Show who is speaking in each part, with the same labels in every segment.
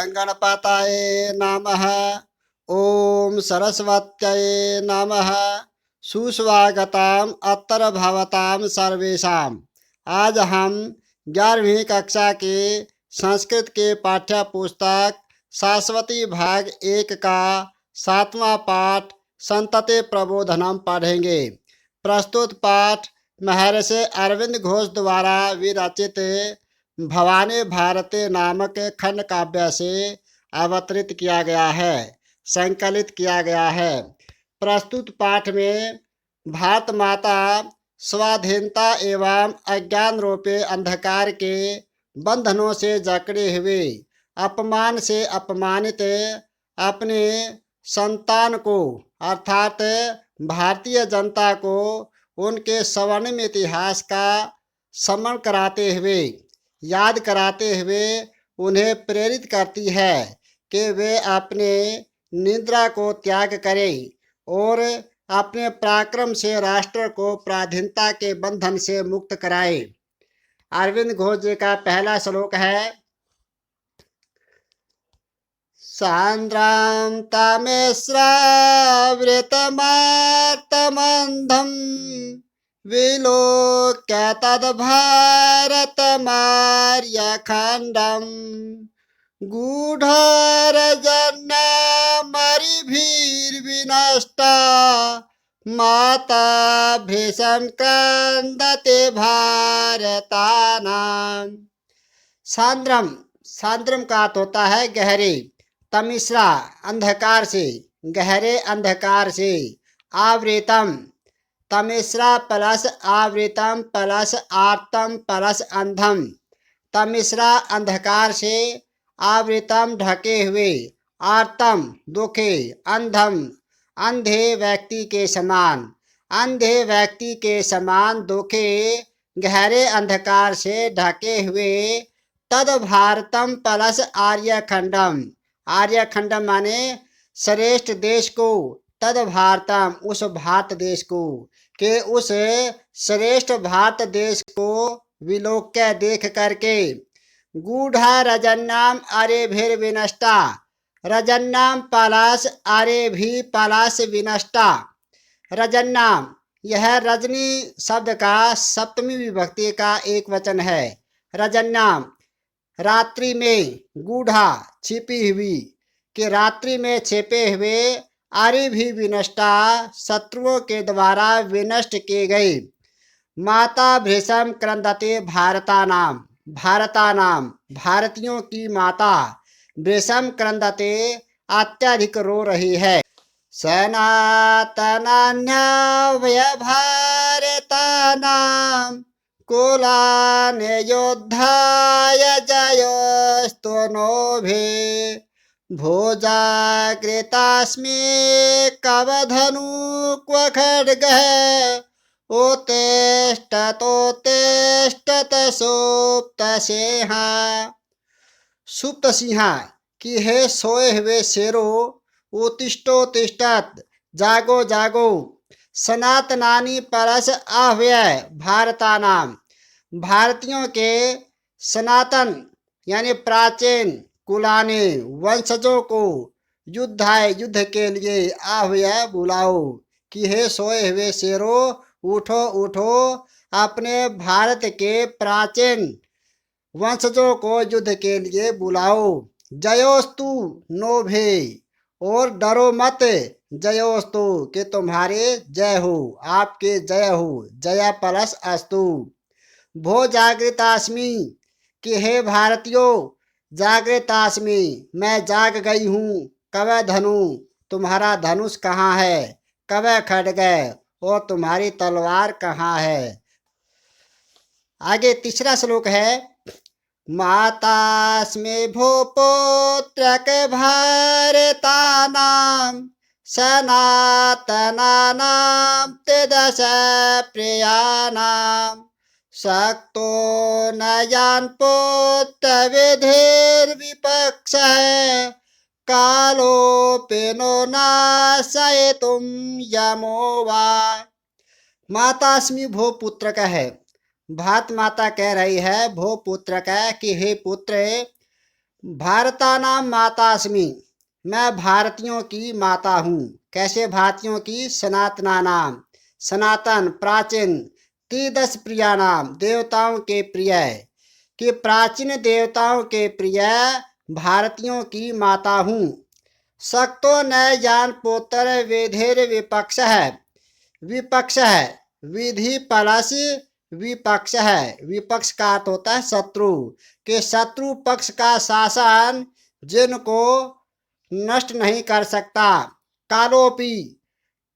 Speaker 1: गणपतये नमः। ओम सरस्वत्यै नमः। सुस्वागतम अत्र भवताम सर्वेषाम। आज हम 11वीं कक्षा के संस्कृत के पाठ्य पुस्तक शाश्वती भाग 1 का 7वां पाठ संतते प्रबोधनम पढ़ेंगे। प्रस्तुत पाठ महर्षि अरविंद घोष द्वारा विरचित भवानी भारती नामक खंड काव्य से अवतरित किया गया है, संकलित किया गया है। प्रस्तुत पाठ में भारत माता स्वाधीनता एवं अज्ञान रूपी अंधकार के बंधनों से जकड़े हुए अपमान से अपमानित अपने संतान को अर्थात भारतीय जनता को उनके स्वर्णिम इतिहास का स्मरण कराते हुए, याद कराते हुए उन्हें प्रेरित करती है कि वे अपने निद्रा को त्याग करें और अपने पराक्रम से राष्ट्र को पराधीनता के बंधन से मुक्त कराएं। अरविंद घोष जी का पहला श्लोक है। सांद्रां तमिस्रावृतमार्तमन्धं विलोक्य तद्भारतमार्यखण्डम् गूढरजन्यमरिभिर्विनष्टा माता भृशं क्रन्दते भारतानां। सांद्रम, सांद्रम का अर्थ होता है गहरे, तमिश्रा अंधकार से, गहरे अंधकार से, आवृतम तमिश्रा प्लस आवृतम प्लस आर्तम प्लस अंधम, तमिश्रा अंधकार से, आवृतम ढके हुए, आर्तम दुखे, अंधम अंधे व्यक्ति के समान, अंधे व्यक्ति के समान दुखे गहरे अंधकार से ढके हुए, तद भारतम प्लस आर्यखंडम, आर्यखंडम माने श्रेष्ठ देश को, तद भारतम उस भारत देश को, के उस श्रेष्ठ भारत देश को विलोक्य देख करके, गूढ़ा रजन्नाम आरेभिर विनष्टा, रजन्नाम पलाश आरेभि पलाश विनष्टा, रजन्नाम यह रजनी शब्द का सप्तमी विभक्ति का एक वचन है। रजन्नाम रात्रि में, गूढ़ा छिपी हुई, कि रात्रि में छिपे हुए, आरे भी विनष्टा शत्रुओं के द्वारा विनष्ट किए गए। माता भृशम क्रंदते भारतानाम, भारतानाम भारतीयों की माता, भृशम क्रंदते अत्यधिक रो रही है। सनातनान्यावय भारतानाम कुलान योद्धाय जयोस्तनोभे भोजाग्रतास्मे कवधनु क्व खड्गः उत्तिष्ठतोत्तिष्ठत सुप्तसिंहा। सुप्तसिंहा कि हे सोए हुए शेरों, उत्तिष्ठोत्तिष्ठत जागो जागो, सनातनानी परस आह्वय भारतानाम भारतीयों के सनातन यानी प्राचीन कुलाने वंशजों को युद्धाय युद्ध के लिए आह्वय बुलाओ, कि हे सोए हुए शेरों उठो उठो, अपने भारत के प्राचीन वंशजों को युद्ध के लिए बुलाओ। जयोस्तु नोभे और डरो मत, जयोस्तु के तुम्हारे जय हो, आपके जय हो, जया प्लस अस्तु। भो जागृतास्मि कि हे भारतीयों जागृतास्मि मैं जाग गई हूँ। कवय धनु तुम्हारा धनुष कहाँ है, कवय खड्ग और तुम्हारी तलवार कहाँ है। आगे तीसरा श्लोक है। मातास्मि भूपुत्रक भारतानां सनातनानां त्रिदश प्रियाणां शक्तो न यान् पुत्रविधिर्विपक्षः कालोऽपि नो नाशयितुं यमो वा। मातास्मि भो पुत्र का है, भारत माता कह रही है भो पुत्र का कि हे पुत्र, भारतानां मातास्मि, मैं भारतीयों की माता हूँ। कैसे भारतीयों की? सनातनानाम, सनातन प्राचीन, त्रिदश प्रियानाम, देवताओं के प्रिय, कि प्राचीन देवताओं के प्रिय भारतीयों की माता हूँ। सक्तो न ज्ञान पोतर वेधेर विपक्ष है, विपक्ष है, विधि प्लस विपक्ष है। विपक्ष का अर्थ होता है शत्रु, के शत्रु पक्ष का शासन जिनको नष्ट नहीं कर सकता। कालोपी,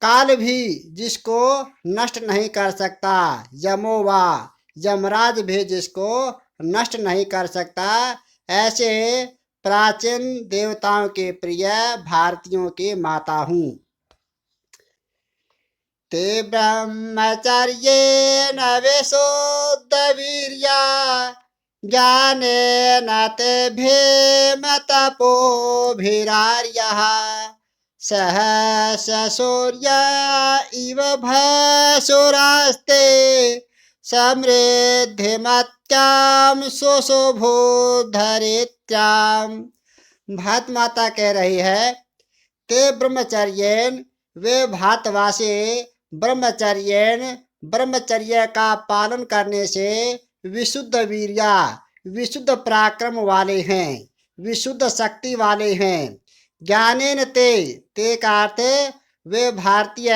Speaker 1: काल भी जिसको नष्ट नहीं कर सकता। यमोवा, यमराज भी जिसको नष्ट नहीं कर सकता। ऐसे प्राचीन देवताओं के प्रिय भारतीयों की माता हूँ। ते ब्रह्मचर्येण विशुद्धवीर्या, ज्ञानेन तेभ्येम तपोभिरार्यः, सहस्र सूर्य इव भासुरास्ते, समृद्धिमत्यां सुशुभोद्धरित्याम्। भात माता कह रही है, ते ब्रह्मचर्येन, वे भातवासी ब्रह्मचर्येन, ब्रह्मचर्य का पालन करने से विशुद्ध वीर्या, विशुद्ध पराक्रम वाले हैं, विशुद्ध शक्ति वाले हैं। ज्ञानेन ते, ते का अर्थ वे भारतीय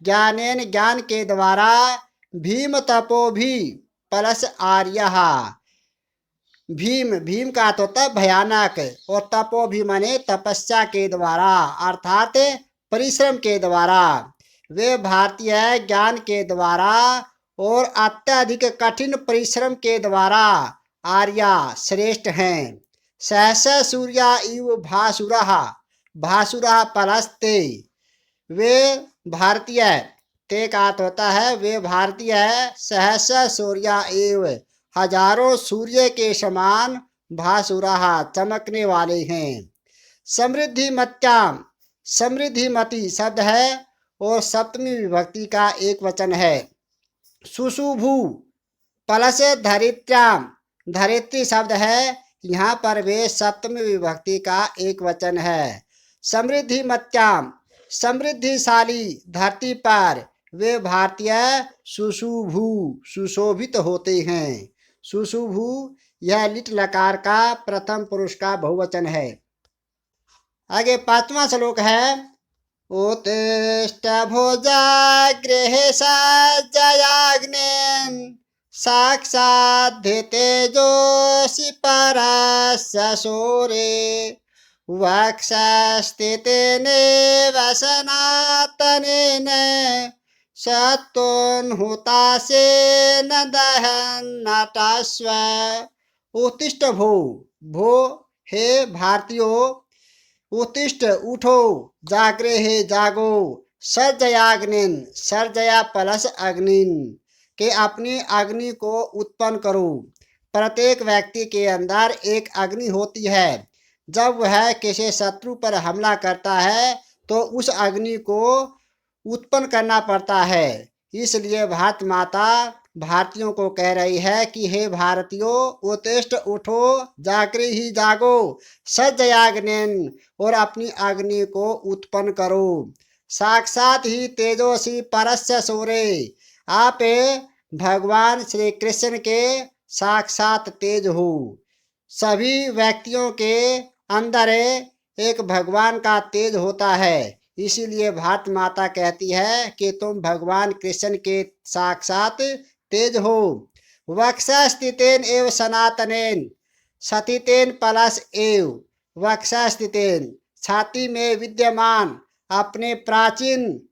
Speaker 1: ज्ञानेन ज्ञान के द्वारा, भीम तपो भी प्लस आर्यः, भीम, भीम का अर्थ होता है भयानक, और तपो भी माने तपस्या के द्वारा अर्थात परिश्रम के द्वारा। वे भारतीय ज्ञान के द्वारा और अत्यधिक कठिन परिश्रम के द्वारा आर्या श्रेष्ठ हैं। सहसा सूर्या इव भासुरः, भासुरः पलस्ते, वे भारतीय, ते का अर्थ होता है वे भारतीय सहसा सूर्या एव, हजारों सूर्य के समान, भासुरः चमकने वाले हैं। समृद्धि मत्याम, समृद्धिमती शब्द है और सप्तमी विभक्ति का एक वचन है। सुशुभु प्लस धरित्र्याम, धरित्री शब्द है, यहाँ पर वे सप्तमी विभक्ति का एक वचन है। समृद्धि मत्याम, समृद्धिशाली धरती पर वे भारतीय सुशुभु, सुशोभित होते हैं। सुशुभु यह लिट लकार का प्रथम पुरुष का बहुवचन है। आगे 5वां श्लोक है, उत्तिष्ठ भोजाग्रे सज्जयाग्नेन, साक्षाद्धि तेजोषि परस्य सूरे, वक्षस्थितेनेव सनातनेन, सत्तोन्हुतासेन दहन्नटस्व। उत्तिष्ठ भो, भो हे भारतीयो, उत्तिष्ठ उठो, जागरे हे जागो, सर्जयाग्निन, सर्जया प्लस अग्निन, के अपनी अग्नि को उत्पन्न करो। प्रत्येक व्यक्ति के अंदर एक अग्नि होती है। जब वह किसी शत्रु पर हमला करता है तो उस अग्नि को उत्पन्न करना पड़ता है। इसलिए भारत माता भारतीयों को कह रही है कि हे भारतीयों, उत्तिष्ठ उठो, जागरे ही जागो, सज्जयाग्निन, और अपनी अग्नि को उत्पन्न करो। साक्षात ही तेजोसी परस्य सूरे, आप भगवान श्री कृष्ण के साक्षात तेज हो। सभी व्यक्तियों के अंदर एक भगवान का तेज होता है। इसीलिए भारत माता कहती है कि तुम भगवान कृष्ण के साक्षात तेज हो। वक्षा स्थितेन एव सनातनेन, सतितेन प्लस एव, वक्षा स्थितेन, छाती में विद्यमान, अपने प्राचीन,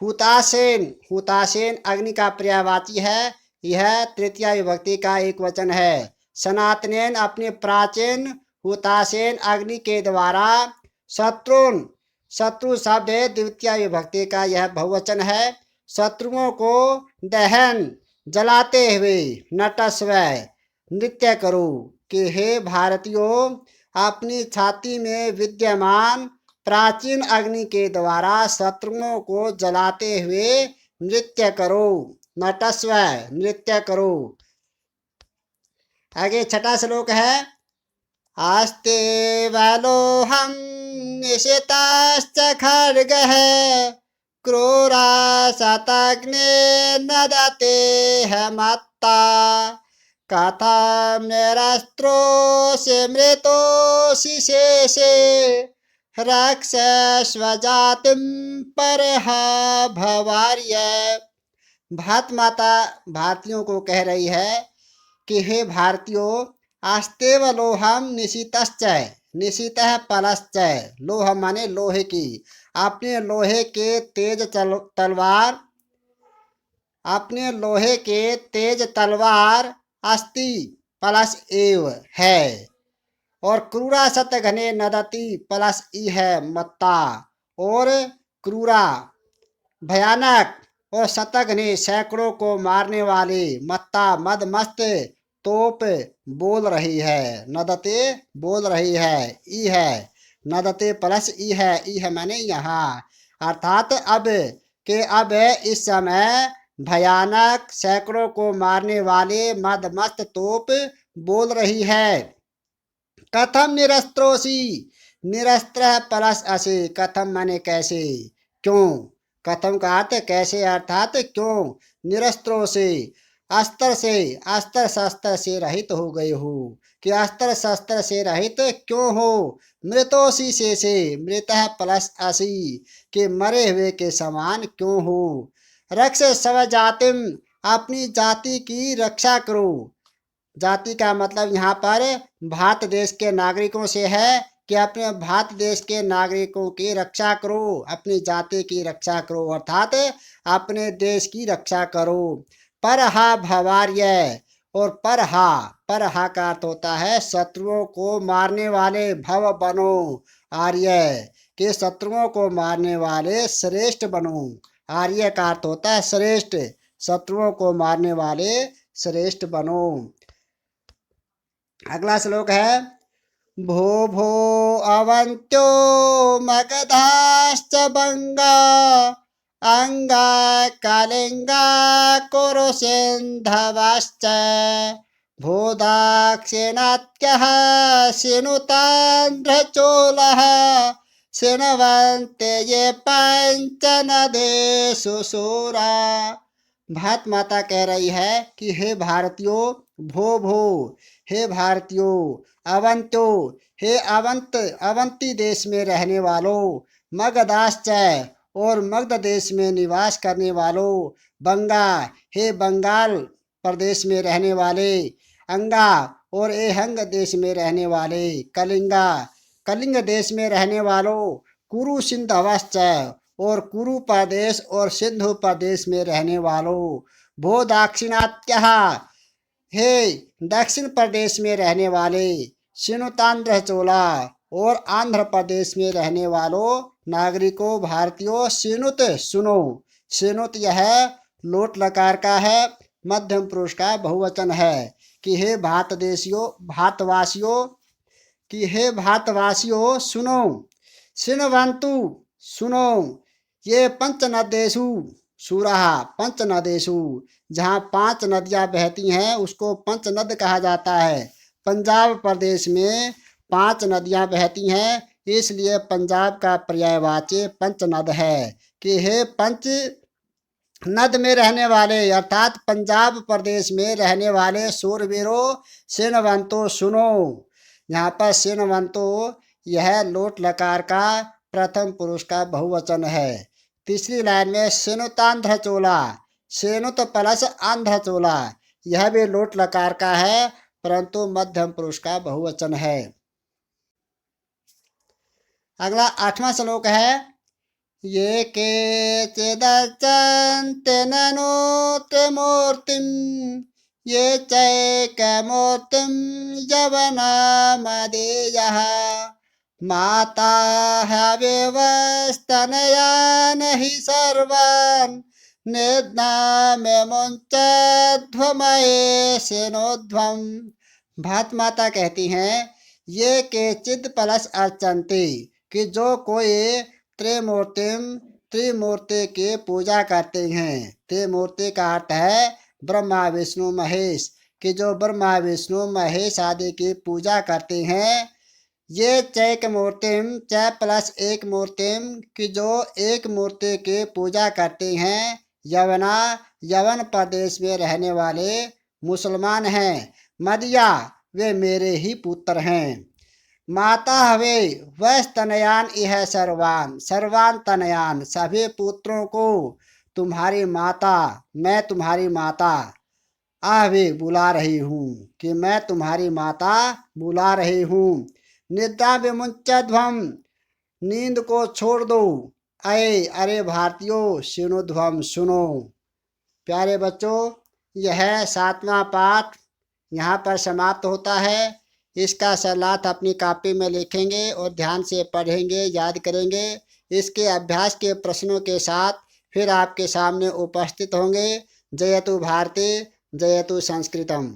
Speaker 1: हुतासेन, हुतासेन अग्नि का पर्यायवाची है, यह तृतीया विभक्ति का एक वचन है। सनातनेन अपने प्राचीन, हुतासेन अग्नि के द्वारा, शत्रुन, शत्रु शब्द द्वितीय विभक्ति का यह बहुवचन है, शत्रुओं को दहन, जलाते हुए, नटस्व, नृत्य करो, कि हे भारतीयों, अपनी छाती में विद्यमान प्राचीन अग्नि के द्वारा शत्रुओं को जलाते हुए नृत्य करो, नटस्व, नृत्य करो। आगे 6वां श्लोक है, आस्ते वलोहं निशिताश्च खड्गः क्रूरा शतग्ने नदते मत्ता कथं निरस्त्रोऽसि मृतोऽसि शेषे रक्षस्वजातिं परहा भवार्य। भारत माता भारतीयों को कह रही है कि हे भारतीयों, आस्तेव लोहम निशितश्च, निशितः पलश्च, लोह माने लोहे की, अपने लोहे के तेज तलवार, अपने लोहे के तेज तलवार अस्ति प्लस एव है, और क्रूरा सत घने नदती प्लस ई है मत्ता, और क्रूरा भयानक और शतघ्ने सैकड़ों को मारने वाली मत्ता मद मस्त तोप बोल रही है। नदते बोल रही है, ई है, नदते प्लस ई है माने यहाँ, अर्थात अब के अब इस समय भयानक सैकड़ों को मारने वाले मद मस्त तोप बोल रही है। कथम निरस्त्रोसी, निरस्त्र प्लस असे, कथम माने कैसे, क्यों, कथम का अर्थ कैसे, अर्थात क्यों, निरस्त्रों से, अस्त्र से, अस्त्र शस्त्र से रहित हो गए हो, कि अस्त्र शस्त्र से रहित क्यों हो। मृतोसी से मृत प्लस असी, के मरे हुए के समान क्यों हो। रक्ष स्व जातिम, अपनी जाति की रक्षा करो, जाति का मतलब यहाँ पर भारत देश के नागरिकों से है कि अपने भारत देश के नागरिकों की रक्षा करो, अपनी जाति की रक्षा करो, अर्थात अपने देश की रक्षा करो। परहा भवार्य, और परहा, परहा का अर्थ होता है शत्रुओं को मारने वाले, भव बनो, आर्य के शत्रुओं को मारने वाले श्रेष्ठ बनो, आर्य का अर्थ होता है श्रेष्ठ, शत्रुओं को मारने वाले श्रेष्ठ बनो। अगला श्लोक है भो भो अवंत्यो मगधाश्च बंगा अंगा कलिंगा कुरुसिंधवश्च भो दाक्षिणात्यः सिनुतान्ध्रचोलः सिनवन्ते ये पंचनदेषु शूरा। भारत माता कह रही है कि हे भारतीयों, भो भो, हे भारतीयों, अवंतो, हे अवंती देश में रहने वालों, मगधाश्च, और मगध देश में निवास करने वालों, बंगा, हे बंगाल प्रदेश में रहने वाले, अंगा, और एहंग देश में रहने वाले, कलिंगा, कलिंग देश में रहने वालों, कुरु सिंधवश्च, और कुरु प्रदेश और सिंधु प्रदेश में रहने वालों, भो दाक्षिणात्य, हे दक्षिण प्रदेश में रहने वाले, सिनुतांध्र चोला, और आंध्र प्रदेश में रहने वालों नागरिकों भारतीयों, सिनुत सुनो, सिनुत यह लोट लकार का है, मध्यम पुरुष का बहुवचन है, कि हे भारतदेशियों, भारतवासियों, कि हे भारतवासियों सुनो, सिनवंतु सुनो, ये पंच नदेशु सूरहा, पंच नदेशु, जहाँ 5 नदियाँ बहती हैं उसको पंच नद कहा जाता है। पंजाब प्रदेश में 5 नदियाँ बहती हैं, इसलिए पंजाब का पर्यायवाची पंच नद है, कि हे पंच नद में रहने वाले, अर्थात पंजाब प्रदेश में रहने वाले शूरवीरों, सेनवंतो सुनो। यहाँ पर सेनवंतो यह लोट लकार का प्रथम पुरुष का बहुवचन है। तीसरी लाइन में सेनुतांध्र चोला, सेनुत प्लस आंध्र चोला, यह भी लोट लकार का है परंतु मध्यम पुरुष का बहुवचन है। अगला 8वां श्लोक है ये के चिदर्चन्ते ननु त्रिमूर्तिं ये चैकमूर्तिं यवनामधेयः माता हविवस्तनयान हि सर्वान् निध्नामे मुञ्चध्वमयेशिनोध्वम्। भात माता कहती हैं ये के चिद प्लस अर्चन्ते, कि जो कोई त्रिमूर्तिम, त्रिमूर्ति की पूजा करते हैं। त्रिमूर्ति का अर्थ है ब्रह्मा विष्णु महेश, कि जो ब्रह्मा विष्णु महेश आदि की पूजा करते हैं, ये चैक मूर्तिम च प्लस एक मूर्तिम कि जो एक मूर्ति की पूजा करते हैं, यवना यवन प्रदेश में रहने वाले मुसलमान हैं। मदिया वे मेरे ही पुत्र हैं। माता हवे वह तनयान यह सर्वान सर्वान तनयान सभी पुत्रों को तुम्हारी माता, मैं तुम्हारी माता भी बुला रही हूँ कि मैं तुम्हारी माता बुला रही हूँ। निद्रा विमुंचध्वम नींद को छोड़ दो। अरे भारतीयों सुनो ध्वम सुनो। प्यारे बच्चों, यह 7वां पाठ यहाँ पर समाप्त होता है। इसका सरलार्थ अपनी कॉपी में लिखेंगे और ध्यान से पढ़ेंगे, याद करेंगे। इसके अभ्यास के प्रश्नों के साथ फिर आपके सामने उपस्थित होंगे। जयतु भारती, जयतु संस्कृतम।